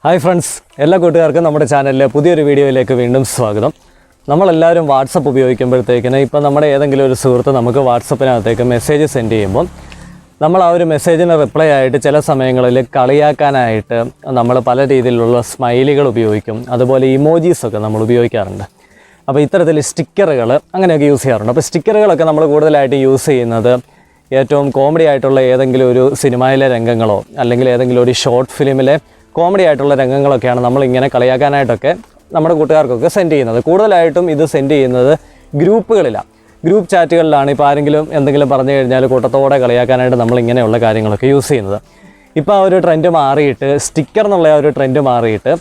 Hi friends, എല്ലാ കൂട്ടുകാർക്കും നമ്മുടെ ചാനലിലെ പുതിയൊരു വീഡിയോയിലേക്ക് വീണ്ടും സ്വാഗതം. നമ്മളെല്ലാവരും വാട്സപ്പ് ഉപയോഗിക്കുമ്പോഴത്തേക്കിന് ഇപ്പോൾ നമ്മുടെ ഏതെങ്കിലും ഒരു സുഹൃത്ത് നമുക്ക് വാട്സപ്പിനകത്തേക്ക് മെസ്സേജ് സെൻഡ് ചെയ്യുമ്പോൾ നമ്മൾ ആ ഒരു മെസ്സേജിന് റിപ്ലൈ ആയിട്ട് ചില സമയങ്ങളിൽ കളിയാക്കാനായിട്ട് നമ്മൾ പല രീതിയിലുള്ള സ്മൈലികൾ ഉപയോഗിക്കും, അതുപോലെ ഇമോജീസൊക്കെ നമ്മൾ ഉപയോഗിക്കാറുണ്ട്. അപ്പോൾ ഇത്തരത്തിൽ സ്റ്റിക്കറുകൾ അങ്ങനെയൊക്കെ യൂസ് ചെയ്യാറുണ്ട്. അപ്പോൾ സ്റ്റിക്കറുകളൊക്കെ നമ്മൾ കൂടുതലായിട്ട് യൂസ് ചെയ്യുന്നത് ഏറ്റവും കോമഡി ആയിട്ടുള്ള ഏതെങ്കിലും ഒരു സിനിമയിലെ രംഗങ്ങളോ അല്ലെങ്കിൽ ഏതെങ്കിലും ഒരു ഷോർട്ട് ഫിലിമിലെ കോമഡി ആയിട്ടുള്ള രംഗങ്ങളൊക്കെയാണ് നമ്മളിങ്ങനെ കളിയാക്കാനായിട്ടൊക്കെ നമ്മുടെ കൂട്ടുകാർക്കൊക്കെ സെൻഡ് ചെയ്യുന്നത്. കൂടുതലായിട്ടും ഇത് സെൻഡ് ചെയ്യുന്നത് ഗ്രൂപ്പുകളിലാണ്, ഗ്രൂപ്പ് ചാറ്റുകളിലാണ്. ഇപ്പോൾ ആരെങ്കിലും എന്തെങ്കിലും പറഞ്ഞു കഴിഞ്ഞാൽ കൂട്ടത്തോടെ കളിയാക്കാനായിട്ട് നമ്മളിങ്ങനെയുള്ള കാര്യങ്ങളൊക്കെ യൂസ് ചെയ്യുന്നത്. ഇപ്പോൾ ആ ഒരു ട്രെൻഡ് മാറിയിട്ട് സ്റ്റിക്കർ എന്നുള്ള ആ ഒരു ട്രെൻഡ് മാറിയിട്ട്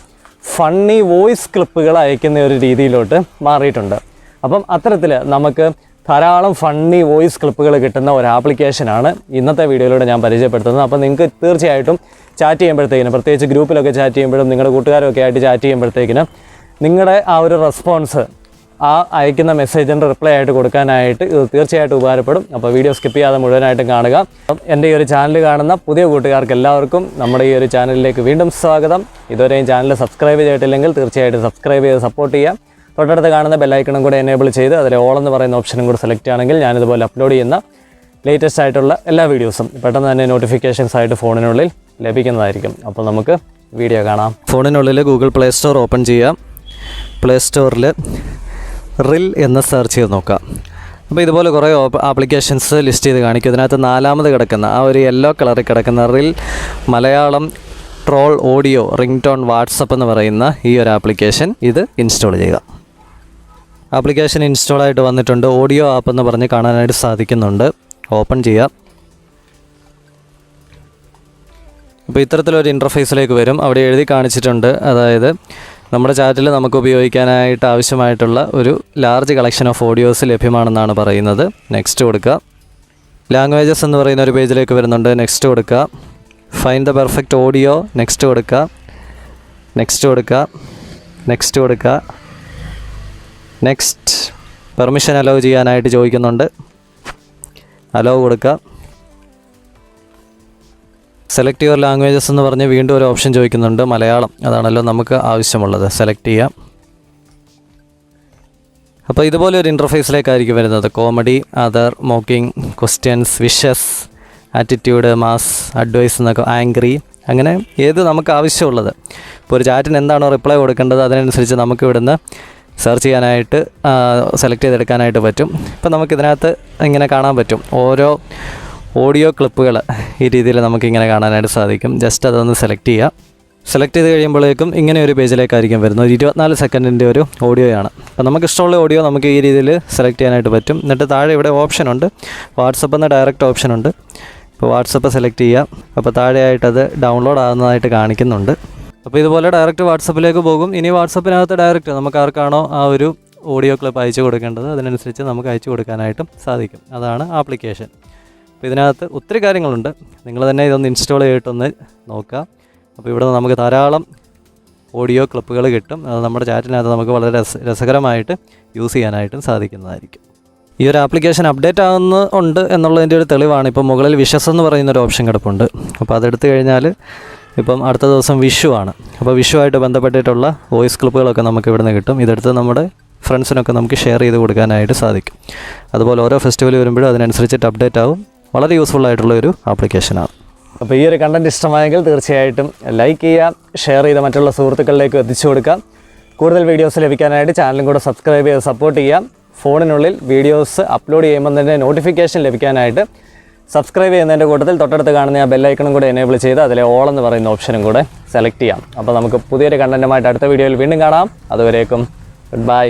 ഫണ്ണി വോയിസ് ക്ലിപ്പുകൾ അയക്കുന്ന ഒരു രീതിയിലോട്ട് മാറിയിട്ടുണ്ട്. അപ്പം അത്തരത്തിൽ നമുക്ക് ധാരാളം ഫണ്ണി വോയിസ് ക്ലിപ്പുകൾ കിട്ടുന്ന ഒരു ആപ്ലിക്കേഷനാണ് ഇന്നത്തെ വീഡിയോയിലൂടെ ഞാൻ പരിചയപ്പെടുത്തുന്നത്. അപ്പോൾ നിങ്ങൾക്ക് തീർച്ചയായിട്ടും ചാറ്റ് ചെയ്യുമ്പോഴത്തേക്കിനും, പ്രത്യേകിച്ച് ഗ്രൂപ്പിലൊക്കെ ചാറ്റ് ചെയ്യുമ്പോഴും നിങ്ങളുടെ കൂട്ടുകാരൊക്കെ ആയിട്ട് ചാറ്റ് ചെയ്യുമ്പോഴത്തേക്കിനും നിങ്ങളുടെ ആ ഒരു റെസ്പോൺസ് ആ അയക്കുന്ന മെസ്സേജിൻ്റെ റിപ്ലൈ ആയിട്ട് കൊടുക്കാനായിട്ട് ഇത് തീർച്ചയായിട്ടും ഉപകാരപ്പെടും. അപ്പോൾ വീഡിയോ സ്കിപ്പ് ചെയ്യാതെ മുഴുവനായിട്ടും കാണുക. എൻ്റെ ഈ ഒരു ചാനൽ കാണുന്ന പുതിയ കൂട്ടുകാർക്ക് എല്ലാവർക്കും നമ്മുടെ ഈ ഒരു ചാനലിലേക്ക് വീണ്ടും സ്വാഗതം. ഇതുവരെയും ചാനൽ സബ്സ്ക്രൈബ് ചെയ്തിട്ടില്ലെങ്കിൽ തീർച്ചയായിട്ടും സബ്സ്ക്രൈബ് ചെയ്ത് സപ്പോർട്ട് ചെയ്യാം. തൊട്ടടുത്ത് കാണുന്ന ബെല്ലൈക്കണും കൂടെ എനേബിൾ ചെയ്ത് അതിൽ ഓൾ എന്ന് പറയുന്ന ഓപ്ഷനും കൂടെ സെലക്ട് ആണെങ്കിൽ ഞാനിതുപോലെ അപ്ലോഡ് ചെയ്യുന്ന ലേറ്റസ്റ്റ് ആയിട്ടുള്ള എല്ലാ വീഡിയോസും പെട്ടെന്ന് തന്നെ നോട്ടിഫിക്കേഷൻസ് ആയിട്ട് ഫോണിനുള്ളിൽ ലഭിക്കുന്നതായിരിക്കും. അപ്പോൾ നമുക്ക് വീഡിയോ കാണാം. ഫോണിനുള്ളിൽ ഗൂഗിൾ പ്ലേ സ്റ്റോർ ഓപ്പൺ ചെയ്യാം. പ്ലേ സ്റ്റോറിൽ റിൽ എന്ന് സെർച്ച് ചെയ്ത് നോക്കാം. അപ്പോൾ ഇതുപോലെ കുറേ ആപ്ലിക്കേഷൻസ് ലിസ്റ്റ് ചെയ്ത് കാണിക്കും. ഇതിനകത്ത് നാലാമത് കിടക്കുന്ന ആ ഒരു യെല്ലോ കളറിൽ കിടക്കുന്ന റിൽ Malayalam troll audio ring tone WhatsApp എന്ന് പറയുന്ന ഈ ഒരു ആപ്ലിക്കേഷൻ ഇത് ഇൻസ്റ്റാൾ ചെയ്യുക. ആപ്ലിക്കേഷൻ ഇൻസ്റ്റാൾ ആയിട്ട് വന്നിട്ടുണ്ട്. ഓഡിയോ ആപ്പ് എന്ന് പറഞ്ഞ് കാണാനായിട്ട് സാധിക്കുന്നുണ്ട്. ഓപ്പൺ ചെയ്യാം. അപ്പോൾ ഇത്തരത്തിലൊരു ഇൻ്റർഫേസിലേക്ക് വരും. അവിടെ എഴുതി കാണിച്ചിട്ടുണ്ട്, അതായത് നമ്മുടെ ചാറ്റിൽ നമുക്ക് ഉപയോഗിക്കാനായിട്ട് ആവശ്യമായിട്ടുള്ള ഒരു ലാർജ് കളക്ഷൻ ഓഫ് ഓഡിയോസ് ലഭ്യമാണെന്നാണ് പറയുന്നത്. നെക്സ്റ്റ് കൊടുക്കുക. ലാംഗ്വേജസ് എന്ന് പറയുന്ന ഒരു പേജിലേക്ക് വരുന്നുണ്ട്. നെക്സ്റ്റ് കൊടുക്കുക. Find the perfect audio. Next കൊടുക്കുക. നെക്സ്റ്റ് കൊടുക്കുക. നെക്സ്റ്റ് കൊടുക്കുക. നെക്സ്റ്റ് പെർമിഷൻ അലോ ചെയ്യാനായിട്ട് ചോദിക്കുന്നുണ്ട്. അലോ കൊടുക്കുക. സെലക്ട് യുവർ ലാംഗ്വേജസ് എന്ന് പറഞ്ഞ് വീണ്ടും ഒരു ഓപ്ഷൻ ചോദിക്കുന്നുണ്ട്. മലയാളം, അതാണല്ലോ നമുക്ക് ആവശ്യമുള്ളത്. സെലക്ട് ചെയ്യാം. അപ്പോൾ ഇതുപോലെ ഒരു ഇൻ്റർഫേസിലേക്കായിരിക്കും വരുന്നത്. Comedy, other, mocking, questions, wishes, attitude, mass, advice എന്നൊക്കെ, ആംഗ്രി, അങ്ങനെ ഏത് നമുക്ക് ആവശ്യമുള്ളത്. ഇപ്പോൾ ഒരു ചാറ്റിന് എന്താണോ റിപ്ലൈ കൊടുക്കേണ്ടത് അതിനനുസരിച്ച് നമുക്ക് ഇവിടുന്ന് സെർച്ച് ചെയ്യാനായിട്ട് സെലക്ട് ചെയ്തെടുക്കാനായിട്ട് പറ്റും. ഇപ്പോൾ നമുക്കിതിനകത്ത് ഇങ്ങനെ കാണാൻ പറ്റും ഓരോ ഓഡിയോ ക്ലിപ്പുകൾ. ഈ രീതിയിൽ നമുക്കിങ്ങനെ കാണാനായിട്ട് സാധിക്കും. ജസ്റ്റ് അതൊന്ന് സെലക്ട് ചെയ്യുക. സെലക്ട് ചെയ്ത് കഴിയുമ്പോഴേക്കും ഇങ്ങനെ ഒരു പേജിലേക്കായിരിക്കും വരുന്നത്. 24 സെക്കൻഡിൻ്റെ ഒരു ഓഡിയോയാണ്. അപ്പോൾ നമുക്ക് ഇഷ്ടമുള്ള ഓഡിയോ നമുക്ക് ഈ രീതിയിൽ സെലക്ട് ചെയ്യാനായിട്ട് പറ്റും. എന്നിട്ട് താഴെ ഇവിടെ ഓപ്ഷനുണ്ട്, വാട്സപ്പ് എന്ന ഡയറക്റ്റ് ഓപ്ഷനുണ്ട്. ഇപ്പോൾ വാട്സപ്പ് സെലക്ട് ചെയ്യുക. അപ്പോൾ താഴെയായിട്ടത് ഡൗൺലോഡ് ആകുന്നതായിട്ട് കാണിക്കുന്നുണ്ട്. അപ്പോൾ ഇതുപോലെ ഡയറക്റ്റ് വാട്സപ്പിലേക്ക് പോകും. ഇനി വാട്സപ്പിനകത്ത് ഡയറക്റ്റ് നമുക്ക് ആർക്കാണോ ആ ഒരു ഓഡിയോ ക്ലിപ്പ് അയച്ചു കൊടുക്കേണ്ടത് അതിനനുസരിച്ച് നമുക്ക് അയച്ചു കൊടുക്കാനായിട്ടും സാധിക്കും. അതാണ് ആപ്ലിക്കേഷൻ. അപ്പോൾ ഇതിനകത്ത് ഒത്തിരി കാര്യങ്ങളുണ്ട്. നിങ്ങൾ തന്നെ ഇതൊന്ന് ഇൻസ്റ്റാൾ ചെയ്തിട്ടൊന്ന് നോക്കുക. അപ്പോൾ ഇവിടെ നമുക്ക് ധാരാളം ഓഡിയോ ക്ലിപ്പുകൾ കിട്ടും. അത് നമ്മുടെ ചാറ്റിനകത്ത് നമുക്ക് വളരെ രസകരമായിട്ട് യൂസ് ചെയ്യാനായിട്ടും സാധിക്കുന്നതായിരിക്കും. ഈ ഒരു ആപ്ലിക്കേഷൻ അപ്ഡേറ്റ് ആകുന്നുണ്ട് എന്നുള്ളതിൻ്റെ ഒരു തെളിവാണ്. ഇപ്പോൾ മുകളിൽ വിഷസ് എന്ന് പറയുന്നൊരു ഓപ്ഷൻ കിടപ്പുണ്ട്. അപ്പോൾ അതെടുത്ത് കഴിഞ്ഞാൽ ഇപ്പം അടുത്ത ദിവസം വിഷു ആണ്. അപ്പോൾ വിഷുവായിട്ട് ബന്ധപ്പെട്ടിട്ടുള്ള വോയിസ് ക്ലിപ്പുകളൊക്കെ നമുക്ക് ഇവിടുന്ന് കിട്ടും. ഇതെടുത്ത് നമ്മുടെ ഫ്രണ്ട്സിനൊക്കെ നമുക്ക് ഷെയർ ചെയ്ത് കൊടുക്കാനായിട്ട് സാധിക്കും. അതുപോലെ ഓരോ ഫെസ്റ്റിവൽ വരുമ്പോഴും അതിനനുസരിച്ചിട്ട് അപ്ഡേറ്റ് ആവും. വളരെ യൂസ്ഫുൾ ആയിട്ടുള്ള ഒരു ആപ്ലിക്കേഷനാണ്. അപ്പോൾ ഈ ഒരു കണ്ടൻറ്റ് ഇഷ്ടമായെങ്കിൽ തീർച്ചയായിട്ടും ലൈക്ക് ചെയ്യുക, ഷെയർ ചെയ്ത് മറ്റുള്ള സുഹൃത്തുക്കളിലേക്ക് എത്തിച്ചു കൊടുക്കാം. കൂടുതൽ വീഡിയോസ് ലഭിക്കാനായിട്ട് ചാനലും കൂടെ സബ്സ്ക്രൈബ് ചെയ്ത് സപ്പോർട്ട് ചെയ്യാം. ഫോണിനുള്ളിൽ വീഡിയോസ് അപ്ലോഡ് ചെയ്യുമ്പോൾ തന്നെ നോട്ടിഫിക്കേഷൻ ലഭിക്കാനായിട്ട് സബ്സ്ക്രൈബ് ചെയ്യുന്നതിൻ്റെ കൂട്ടത്തിൽ തൊട്ടടുത്ത് കാണുന്ന ആ ബെല്ലൈക്കണും കൂടെ എനേബിൾ ചെയ്ത് അതിലെ ഓൾ എന്ന് പറയുന്ന ഓപ്ഷനും കൂടെ സെലക്ട് ചെയ്യാം. അപ്പോൾ നമുക്ക് പുതിയൊരു കണ്ടൻറ്റുമായിട്ട് അടുത്ത വീഡിയോയിൽ വീണ്ടും കാണാം. അതുവരേക്കും ഗുഡ് ബൈ.